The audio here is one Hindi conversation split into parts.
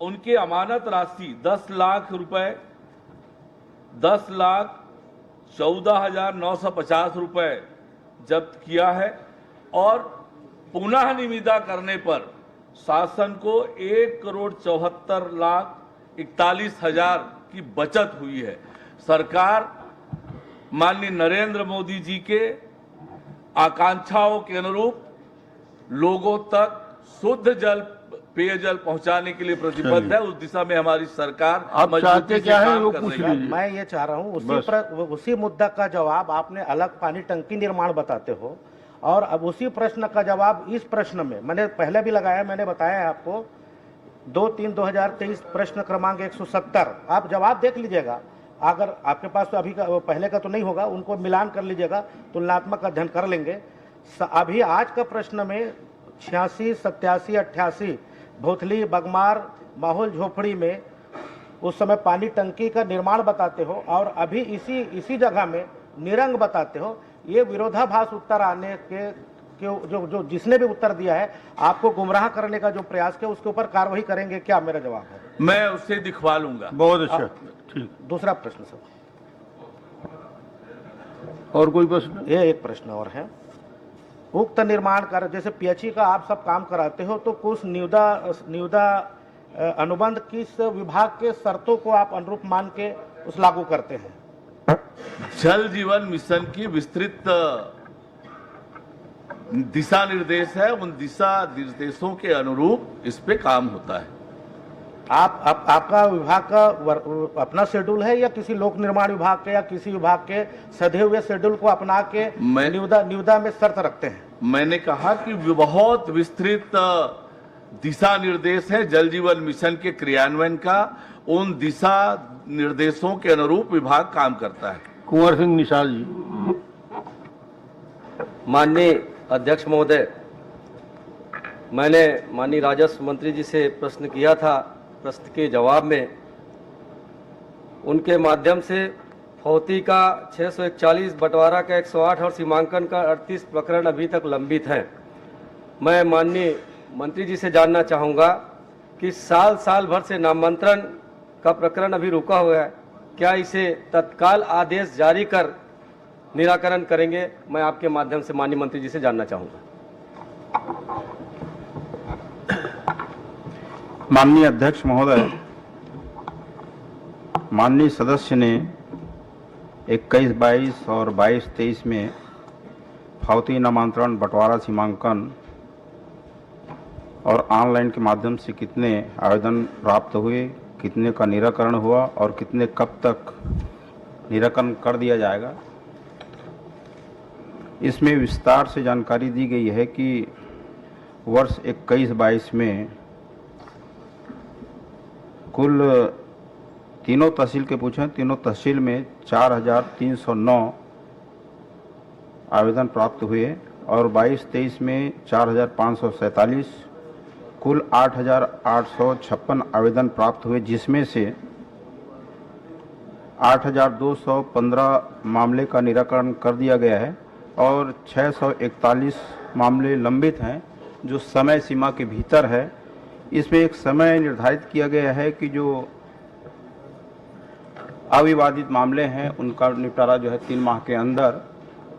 उनके अमानत राशि 10 लाख रुपए, 10,14,950 रुपए जब्त किया है और पुनः निविदा करने पर शासन को 1,74,41,00,000 की बचत हुई है। सरकार माननीय नरेंद्र मोदी जी के आकांक्षाओं के अनुरूप लोगों तक शुद्ध जल पेयजल पहुंचाने के लिए प्रतिबद्ध है। उस दिशा में हमारी सरकार आप चाहते क्या है वो पूछ लीजिए। मैं ये चाह रहा हूँ उसी मुद्दा का जवाब आपने अलग पानी टंकी निर्माण बताते हो और अब उसी प्रश्न का जवाब इस प्रश्न में मैंने पहले भी लगाया, मैंने बताया है आपको 2/3/2023 प्रश्न क्रमांक 170। आप जवाब देख लीजिएगा, अगर आपके पास तो अभी का पहले का तो नहीं होगा, उनको मिलान कर लीजिएगा, तुलनात्मक अध्ययन कर लेंगे। अभी आज का प्रश्न में 86, 87, 88 भोथली, बगमार, माहौल झोपड़ी में उस समय पानी टंकी का निर्माण बताते हो और अभी इसी जगह में निरंग बताते हो। ये विरोधाभास उत्तर आने के जो जिसने भी उत्तर दिया है आपको गुमराह करने का जो प्रयास किया उसके ऊपर कार्रवाई करेंगे क्या? मेरा जवाब है मैं उससे दिखवा लूंगा। बहुत अच्छा, ठीक। दूसरा प्रश्न सर, और कोई प्रश्न? ये एक प्रश्न और है। उक्त निर्माण कार्य जैसे पीएचई का आप सब काम कराते हो तो कुछ निविदा अनुबंध किस विभाग के शर्तों को आप अनुरूप मान के उस लागू करते हैं? जल जीवन मिशन की विस्तृत दिशा निर्देश है, उन दिशा निर्देशों के अनुरूप इस पे काम होता है। आपका विभाग का अपना शेड्यूल है या किसी लोक निर्माण विभाग के या किसी विभाग के सधे हुए शेड्यूल को अपना के निविदा में शर्त रखते हैं? मैंने कहा कि बहुत विस्तृत दिशा निर्देश है जल जीवन मिशन के क्रियान्वयन का, उन दिशा निर्देशों के अनुरूप विभाग काम करता है। कुंवर सिंह निशाल जी। माननीय अध्यक्ष महोदय, मैंने माननीय राजस्व मंत्री जी से प्रश्न किया था। प्रश्न के जवाब में उनके माध्यम से फौती का 641, बंटवारा का 108 और सीमांकन का 38 प्रकरण अभी तक लंबित हैं। मैं माननीय मंत्री जी से जानना चाहूँगा कि साल भर से नामांतरण का प्रकरण अभी रुका हुआ है, क्या इसे तत्काल आदेश जारी कर निराकरण करेंगे? मैं आपके माध्यम से माननीय मंत्री जी से जानना चाहूँगा। माननीय अध्यक्ष महोदय, माननीय सदस्य ने 21-22 और 22-23 में फौती नामांतरण, बंटवारा, सीमांकन और ऑनलाइन के माध्यम से कितने आवेदन प्राप्त हुए, कितने का निराकरण हुआ और कितने कब तक निराकरण कर दिया जाएगा, इसमें विस्तार से जानकारी दी गई है कि वर्ष 21-22 में कुल तीनों तहसील के पूछें, तीनों तहसील में 4,309 आवेदन प्राप्त हुए और 22-23 में 4,547, कुल 8,856 आवेदन प्राप्त हुए, जिसमें से 8,215 मामले का निराकरण कर दिया गया है और 641 मामले लंबित हैं जो समय सीमा के भीतर है। इसमें एक समय निर्धारित किया गया है कि जो अविवादित मामले हैं उनका निपटारा जो है 3 माह के अंदर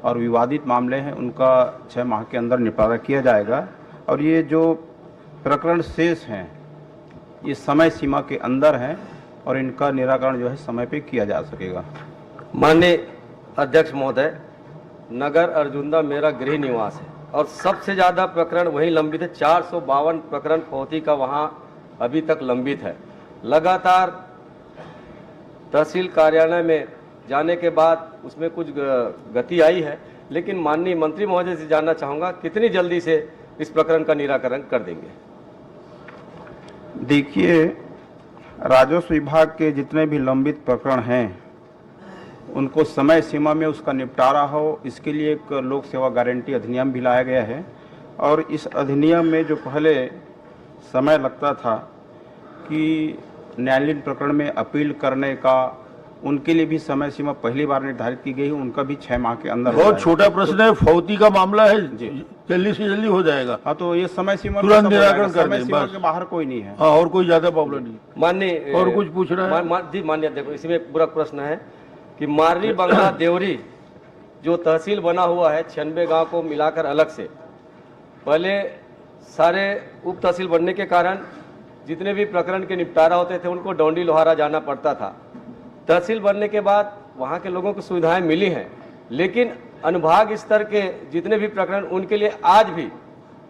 और विवादित मामले हैं उनका 6 माह के अंदर निपटारा किया जाएगा और ये जो प्रकरण शेष हैं ये समय सीमा के अंदर हैं और इनका निराकरण जो है समय पे किया जा सकेगा। माननीय अध्यक्ष महोदय, नगर अर्जुंदा मेरा गृह निवास है और सबसे ज़्यादा प्रकरण वहीं लंबित है। 452 प्रकरण फौती का वहाँ अभी तक लंबित है। लगातार तहसील कार्यालय में जाने के बाद उसमें कुछ गति आई है, लेकिन माननीय मंत्री महोदय से जानना चाहूँगा कितनी जल्दी से इस प्रकरण का निराकरण कर देंगे? देखिए, राजस्व विभाग के जितने भी लंबित प्रकरण हैं उनको समय सीमा में उसका निपटारा हो, इसके लिए एक लोक सेवा गारंटी अधिनियम भी लाया गया है और इस अधिनियम में जो पहले समय लगता था कि न्यायालयीन प्रकरण में अपील करने का, उनके लिए भी समय सीमा पहली बार निर्धारित की गई है, उनका भी 6 माह के अंदर। बहुत छोटा प्रश्न है, फौती का मामला है, जल्दी से जल्दी हो जाएगा। हाँ, तो ये समय सीमा में तुरंत सब हो जाएगा। निराकरण कर समय दें, सीमा बस। के बाहर कोई नहीं है। हाँ, और कोई ज्यादा प्रॉब्लम नहीं। माननीय और कुछ पूछ रहे हैं? जी माननीय देखो, इसमें एक पूरा प्रश्न है कि मारली बंगला देवरी जो तहसील बना हुआ है 96 गांव को मिलाकर अलग से, पहले सारे उप तहसील बनने के कारण जितने भी प्रकरण के निपटारा होते थे उनको डोंडी लोहारा जाना पड़ता था। तहसील बनने के बाद वहाँ के लोगों को सुविधाएं मिली हैं, लेकिन अनुभाग स्तर के जितने भी प्रकरण उनके लिए आज भी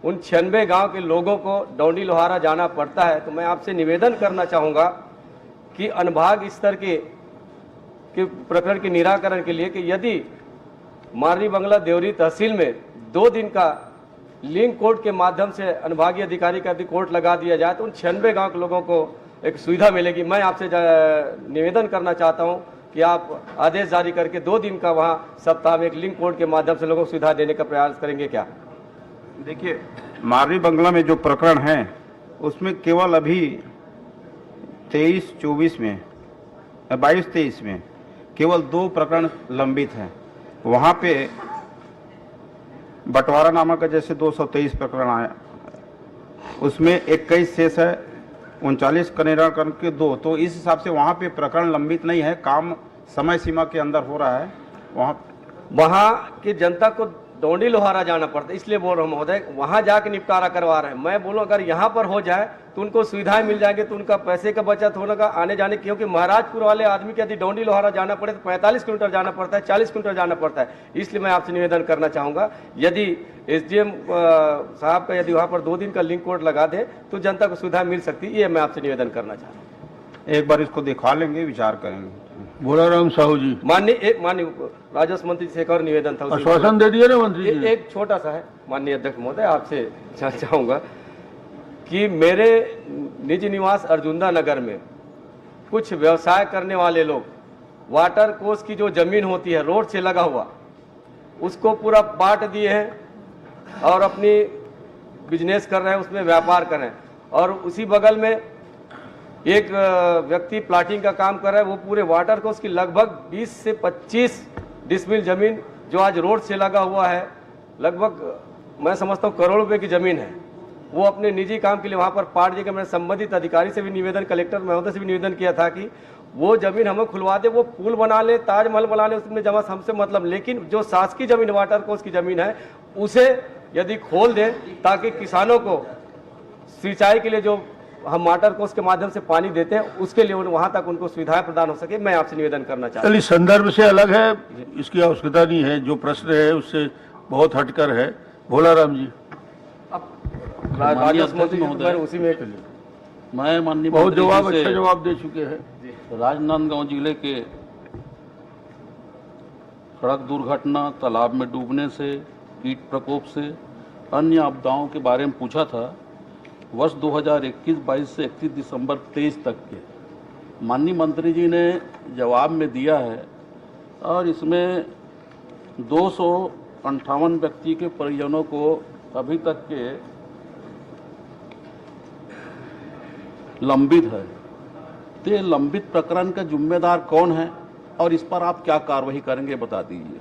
उन 96 गांव के लोगों को डोंडी लोहारा जाना पड़ता है। तो मैं आपसे निवेदन करना चाहूँगा कि अनुभाग स्तर के प्रकरण के निराकरण के लिए कि यदि मारली बंगला देवरी तहसील में 2 दिन का लिंक कोर्ट के माध्यम से अनुभागीय अधिकारी का यदि कोर्ट लगा दिया जाए तो उन 96 गांव के लोगों को एक सुविधा मिलेगी। मैं आपसे निवेदन करना चाहता हूं कि आप आदेश जारी करके 2 दिन का वहां सप्ताह में एक लिंक कोर्ट के माध्यम से लोगों को सुविधा देने का प्रयास करेंगे क्या? देखिए, मारली बंगला में जो प्रकरण है उसमें केवल अभी 23-24 में 22-23 में केवल 2 प्रकरण लंबित हैं। वहाँ पे बंटवारा नामक का जैसे 223 प्रकरण आया, उसमें 21 शेष है, 39 का निराकरण के 2। तो इस हिसाब से वहाँ पे प्रकरण लंबित नहीं है, काम समय सीमा के अंदर हो रहा है। वहाँ की जनता को डोंडी लोहारा जाना पड़ता है, इसलिए बोल रहा हूँ महोदय, वहाँ जाके निपटारा करवा रहे हैं। मैं बोलूँ अगर यहाँ पर हो जाए तो उनको सुविधाएं मिल जाएंगे, तो उनका पैसे का बचत होने का आने जाने, क्योंकि महाराजपुर वाले आदमी के यदि डोंडी लोहारा जाना पड़े तो 45 किलोमीटर जाना पड़ता है, 40 किलोमीटर जाना पड़ता है। इसलिए मैं आपसे निवेदन करना चाहूँगा यदि SDM साहब का यदि वहाँ पर 2 दिन का लिंक कोर्ट लगा दे तो जनता को सुविधा मिल सकती है। ये मैं आपसे निवेदन करना चाहता हूँ। एक बार इसको दिखा लेंगे, विचार करेंगे। भोलाराम साहू जी, माननीय राजस्व मंत्री से एक और निवेदन था, आश्वासन दे दिया ना मंत्री जी। एक छोटा सा है माननीय अध्यक्ष महोदय, आपसे चाहूंगा कि मेरे निज निवास अर्जुंदा नगर में कुछ व्यवसाय करने वाले लोग वाटर कोर्स की जो जमीन होती है रोड से लगा हुआ, उसको पूरा बांट दिए हैं और अपनी बिजनेस कर रहे हैं, उसमें व्यापार कर रहे हैं। और उसी बगल में एक व्यक्ति प्लाटिंग का काम कर रहा है, वो पूरे वाटर कोर्स की लगभग 20 से 25 डिसमिल जमीन जो आज रोड से लगा हुआ है, लगभग मैं समझता हूँ करोड़ रुपए की जमीन है, वो अपने निजी काम के लिए वहाँ पर पाट देकर मैंने संबंधित अधिकारी से भी निवेदन, कलेक्टर महोदय से भी निवेदन किया था कि वो जमीन हमें खुलवा दे, वो पुल बना ले, ताजमहल बना ले, उसमें जमा हमसे मतलब, लेकिन जो शासकीय जमीन वाटर कोर्स की जमीन है उसे यदि खोल दें ताकि किसानों को सिंचाई के लिए जो हम वाटर कोर्स के माध्यम से पानी देते हैं उसके लिए वहां तक उनको सुविधाएं प्रदान हो सके। मैं आपसे निवेदन करना चाहता हूं। चलिए, संदर्भ से अलग है, इसकी आवश्यकता नहीं है। जो प्रश्न है उससे बहुत हटकर है। भोलाराम जी, राजस्व मंत्री महोदय, उसी में मैं माननीय बहुत जवाब, मंत्री जी अच्छा से जवाब दे चुके हैं। राजनांदगांव जिले के सड़क दुर्घटना, तालाब में डूबने से, कीट प्रकोप से, अन्य आपदाओं के बारे में पूछा था। वर्ष 2021-22 से 31 दिसंबर 23 तक के माननीय मंत्री जी ने जवाब में दिया है, और इसमें 258 व्यक्ति के परिजनों को अभी तक के लंबित है। तो ये लंबित प्रकरण का जिम्मेदार कौन है और इस पर आप क्या कार्रवाई करेंगे, बता दीजिए।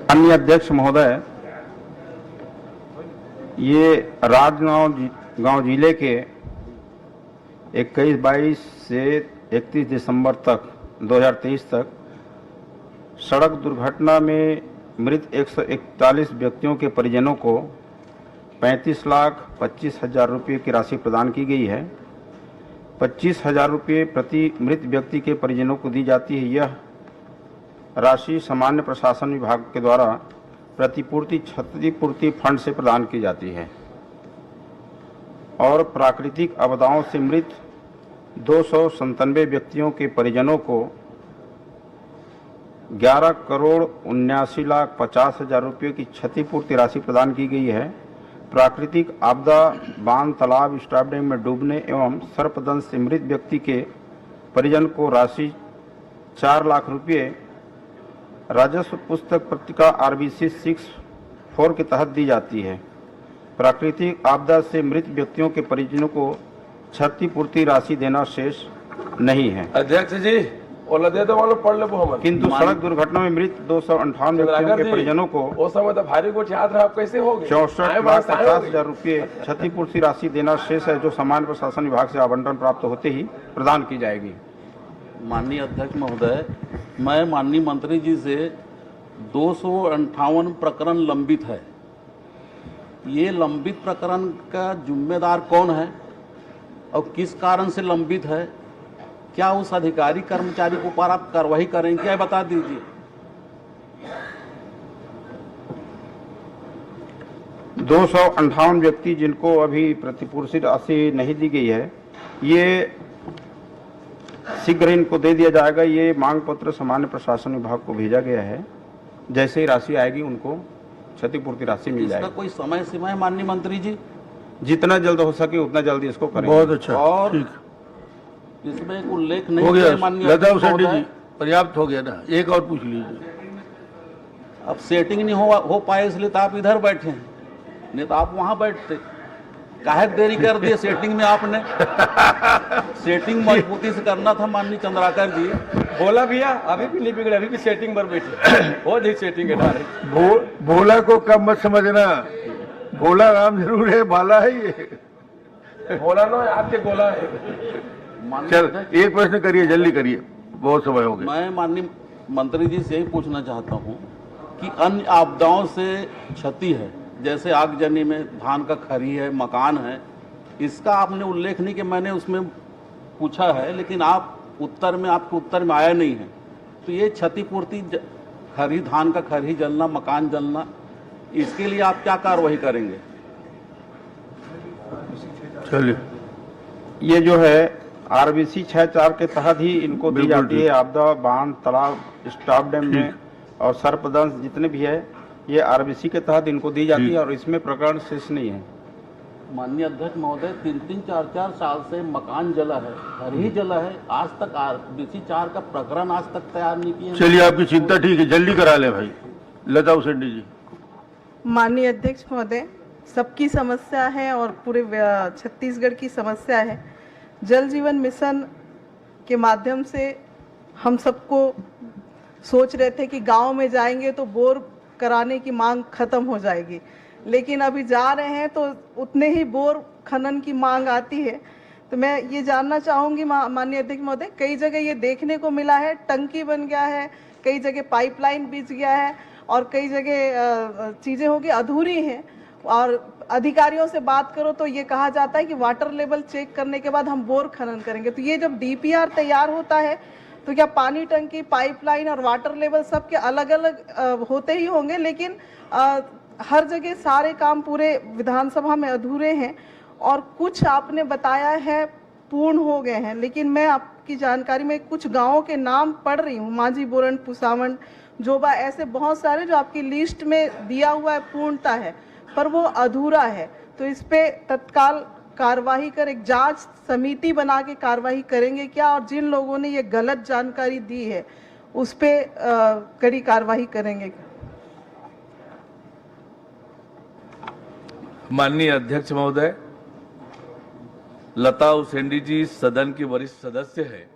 माननीय अध्यक्ष महोदय, ये राजनांदगांव जिले के 21-22 से 31 दिसंबर तक 2023 तक सड़क दुर्घटना में मृत 141 व्यक्तियों के परिजनों को 35,25,000 रुपये की राशि प्रदान की गई है। 25,000 रुपये प्रति मृत व्यक्ति के परिजनों को दी जाती है। यह राशि सामान्य प्रशासन विभाग के द्वारा क्षतिपूर्ति फंड से प्रदान की जाती है। और प्राकृतिक आपदाओं से मृत 297 व्यक्तियों के परिजनों को 11,79,50,000 रुपये की क्षतिपूर्ति राशि प्रदान की गई है। प्राकृतिक आपदा, बांध, तालाब, स्टॉप डैम में डूबने एवं सर्पदंश से मृत व्यक्ति के परिजन को राशि 4 लाख रुपये राजस्व पुस्तक पत्रिका RBC 64 के तहत दी जाती है। प्राकृतिक आपदा से मृत व्यक्तियों के परिजनों को क्षतिपूर्ति राशि देना शेष नहीं है। अध्यक्ष जी ओला दे दो वालों पढ़ ले वो हम किंतु सड़क दुर्घटना में मृत 258 व्यक्तियों के परिजनों को उस समय तो भारी कुछ याद रहा आप कैसे हो गए 64,50,000 रुपये क्षतिपूर्ति राशि देना शेष है, जो सामान्य प्रशासन विभाग से आवंटन प्राप्त होते ही प्रदान की जाएगी। माननीय अध्यक्ष महोदय, मैं माननीय मंत्री जी से 258 प्रकरण लंबित है, ये लंबित प्रकरण का जिम्मेदार कौन है और किस कारण से लंबित है, क्या उस अधिकारी कर्मचारी के ऊपर आप कार्रवाई करेंगे, क्या बता दीजिए। 258 व्यक्ति जिनको अभी प्रतिपूर्ति राशि नहीं दी गई है, ये शीघ्र इनको दे दिया जाएगा। ये मांग पत्र सामान्य प्रशासन विभाग को भेजा गया है, जैसे ही राशि आएगी उनको क्षतिपूर्ति राशि मिल इसका जाएगी। कोई समय सीमा है माननीय मंत्री जी? जितना जल्द हो सके उतना जल्दी इसको करेंगे। बहुत अच्छा, और ठीक इसमें एक उल्लेख हो नहीं गया। है माननीय लता अध्यक्ष उसेंडी महोदय। जी, पर्याप्त हो गया ना, एक और पूछ लीजिए। अब सेटिंग नहीं हो पाए इसलिए तो आप इधर बैठे हैं, नहीं तो आप वहां बैठते। काहे देरी कर दिए सेटिंग में आपने? सेटिंग मजबूती से करना था माननीय चंद्राकर जी। बोला भैया अभी भी नहीं बिगड़े, अभी भी सेटिंग पर बैठे हो जी सेटिंग के डायरेक्ट। भोला को कम मत समझना, भोला राम जरूर है, भाला है ये। बोला ना आपके बोला है। माननीय चल अध्यक्ष, एक प्रश्न करिए, जल्दी करिए, बहुत समय हो गया। मैं माननीय मंत्री जी से यही पूछना चाहता हूं कि अन्य आपदाओं से क्षति है, जैसे आगजनी में धान का खरी है, मकान है, इसका आपने उल्लेख नहीं कि मैंने उसमें पूछा है, लेकिन आप उत्तर में आपके उत्तर में आया नहीं है। तो ये क्षतिपूर्ति खरी, धान का खरी जलना, मकान जलना, इसके लिए आप क्या कार्रवाई करेंगे? चलिए, ये जो है RBC 64 के तहत ही इनको दी बिल्कुल जाती है। आपदा, बांध, तालाब, स्टॉप डैम में और सर्पदंश जितने भी है, ये RBC के तहत इनको दी जाती है और इसमें प्रकरण शेष नहीं है। माननीय अध्यक्ष महोदय, 3-3, 4-4 साल से मकान जला है, घर ही जला है, आज तक RBC 4 का प्रकरण आज तक तैयार नहीं किया। चलिए आपकी चिंता ठीक है, जल्दी करा ले भाई। लता उसेंडी जी। माननीय अध्यक्ष महोदय, सबकी समस्या है और पूरे छत्तीसगढ़ की समस्या है। जल जीवन मिशन के माध्यम से हम सबको सोच रहे थे कि गांव में जाएंगे तो बोर कराने की मांग खत्म हो जाएगी, लेकिन अभी जा रहे हैं तो उतने ही बोर खनन की मांग आती है। तो मैं ये जानना चाहूँगी माननीय अध्यक्ष महोदय, कई जगह ये देखने को मिला है टंकी बन गया है, कई जगह पाइपलाइन बिछ गया है और कई जगह चीज़ें होगी अधूरी हैं, और अधिकारियों से बात करो तो ये कहा जाता है कि वाटर लेवल चेक करने के बाद हम बोर खनन करेंगे। तो ये जब DPR तैयार होता है तो क्या पानी टंकी, पाइपलाइन और वाटर लेवल सब के अलग अलग होते ही होंगे, लेकिन हर जगह सारे काम पूरे विधानसभा में अधूरे हैं और कुछ आपने बताया है पूर्ण हो गए हैं, लेकिन मैं आपकी जानकारी में कुछ गांवों के नाम पढ़ रही हूँ, माझी, बोरन, पुसावंड, जोबा, ऐसे बहुत सारे जो आपकी लिस्ट में दिया हुआ है, पूर्णता है, पर वो अधूरा है। तो इस पे तत्काल कार्रवाई कर एक जांच समिति बना के कार्रवाई करेंगे क्या, और जिन लोगों ने ये गलत जानकारी दी है उस पे कड़ी कार्रवाई करेंगे क्या? माननीय अध्यक्ष महोदय, लता उसेंडी जी सदन की वरिष्ठ सदस्य है।